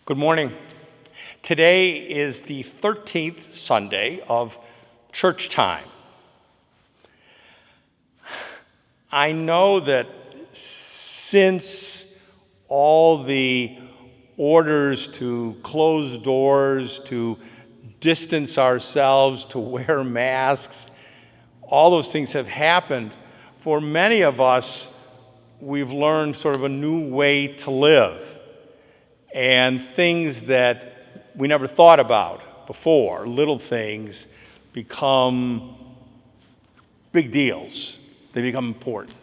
Good morning. Today is the 13th Sunday of church time. I know that since all the orders to close doors, to distance ourselves, to wear masks, all those things have happened, for many of us, we've learned sort of a new way to live. And things that we never thought about before, little things, become big deals. They become important.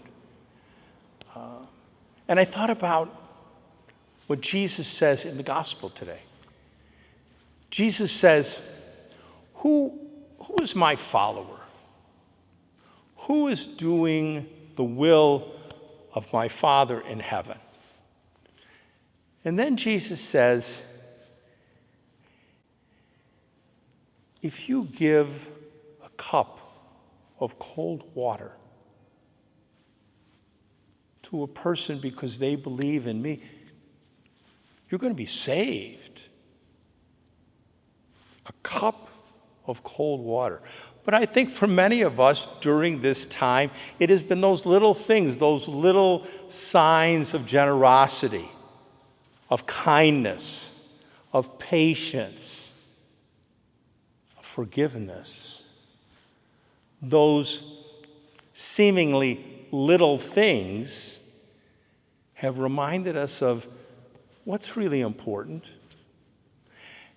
And I thought about what Jesus says in the gospel today. Jesus says, who is my follower? Who is doing the will of my Father in heaven? And then Jesus says, if you give a cup of cold water to a person because they believe in me, you're going to be saved. A cup of cold water. But I think for many of us during this time, it has been those little things, those little signs of generosity, of kindness, of patience, of forgiveness. Those seemingly little things have reminded us of what's really important.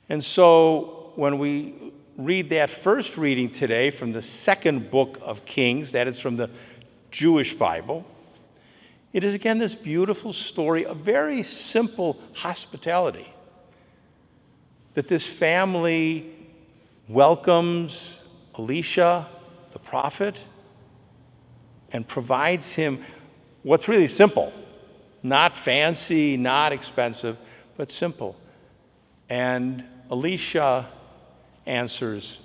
And so when we read that first reading today from the second book of Kings, that is from the Jewish Bible, it is again this beautiful story of very simple hospitality. That this family welcomes Elisha, the prophet, and provides him what's really simple. Not fancy, not expensive, but simple. And Elisha answers,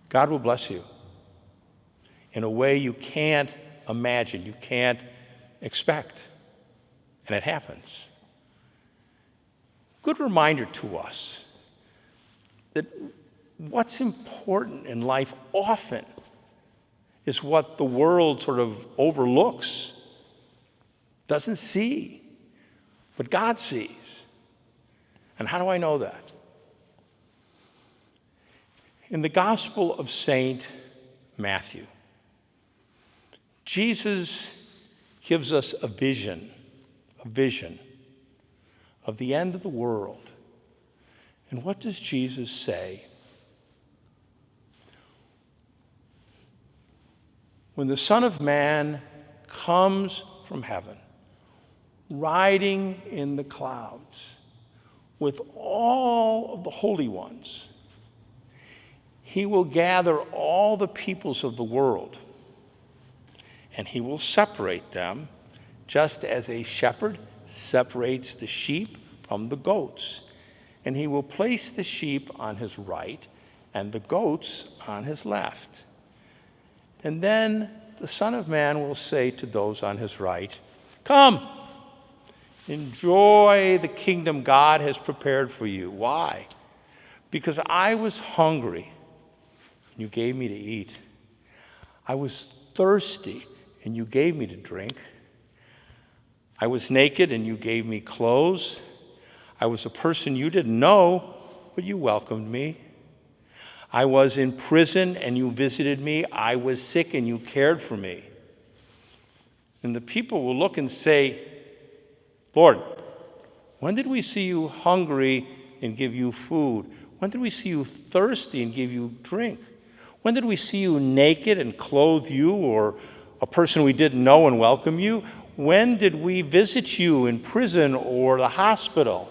God will bless you in a way you can't imagine, you can't expect. And it happens. Good reminder to us that what's important in life often is what the world sort of overlooks, doesn't see, but God sees. And how do I know that? In the Gospel of St. Matthew, Jesus gives us a vision of the end of the world. And what does Jesus say? When the Son of Man comes from heaven, riding in the clouds with all of the holy ones, he will gather all the peoples of the world, and he will separate them just as a shepherd separates the sheep from the goats. And he will place the sheep on his right and the goats on his left. And then the Son of Man will say to those on his right, come, enjoy the kingdom God has prepared for you. Why? Because I was hungry, and you gave me to eat. I was thirsty, and you gave me to drink. I was naked, and you gave me clothes. I was a person you didn't know, but you welcomed me. I was in prison, and you visited me. I was sick, and you cared for me. And the people will look and say, Lord, when did we see you hungry and give you food? When did we see you thirsty and give you drink? When did we see you naked and clothe you, or a person we didn't know and welcome you? When did we visit you in prison or the hospital?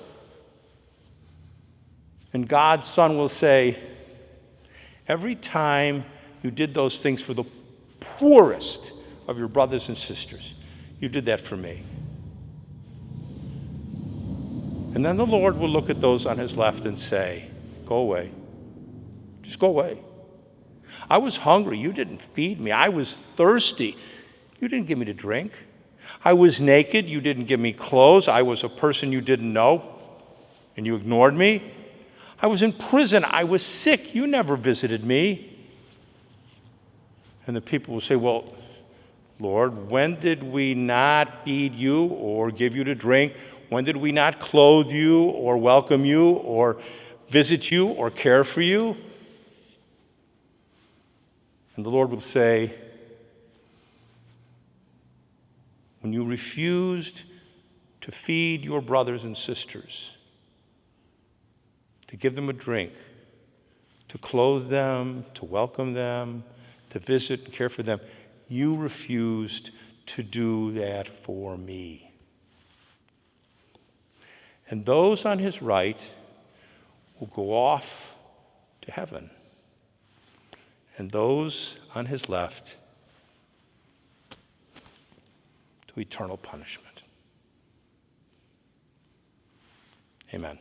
And God's Son will say, every time you did those things for the poorest of your brothers and sisters, you did that for me. And then the Lord will look at those on his left and say, go away. Just go away. I was hungry. You didn't feed me. I was thirsty. You didn't give me to drink. I was naked, you didn't give me clothes. I was a person you didn't know, and you ignored me. I was in prison, I was sick, you never visited me. And the people will say, well, Lord, when did we not feed you or give you to drink? When did we not clothe you or welcome you or visit you or care for you? And the Lord will say, when you refused to feed your brothers and sisters, to give them a drink, to clothe them, to welcome them, to visit and care for them, you refused to do that for me. And those on his right will go off to heaven, and those on his left to eternal punishment. Amen.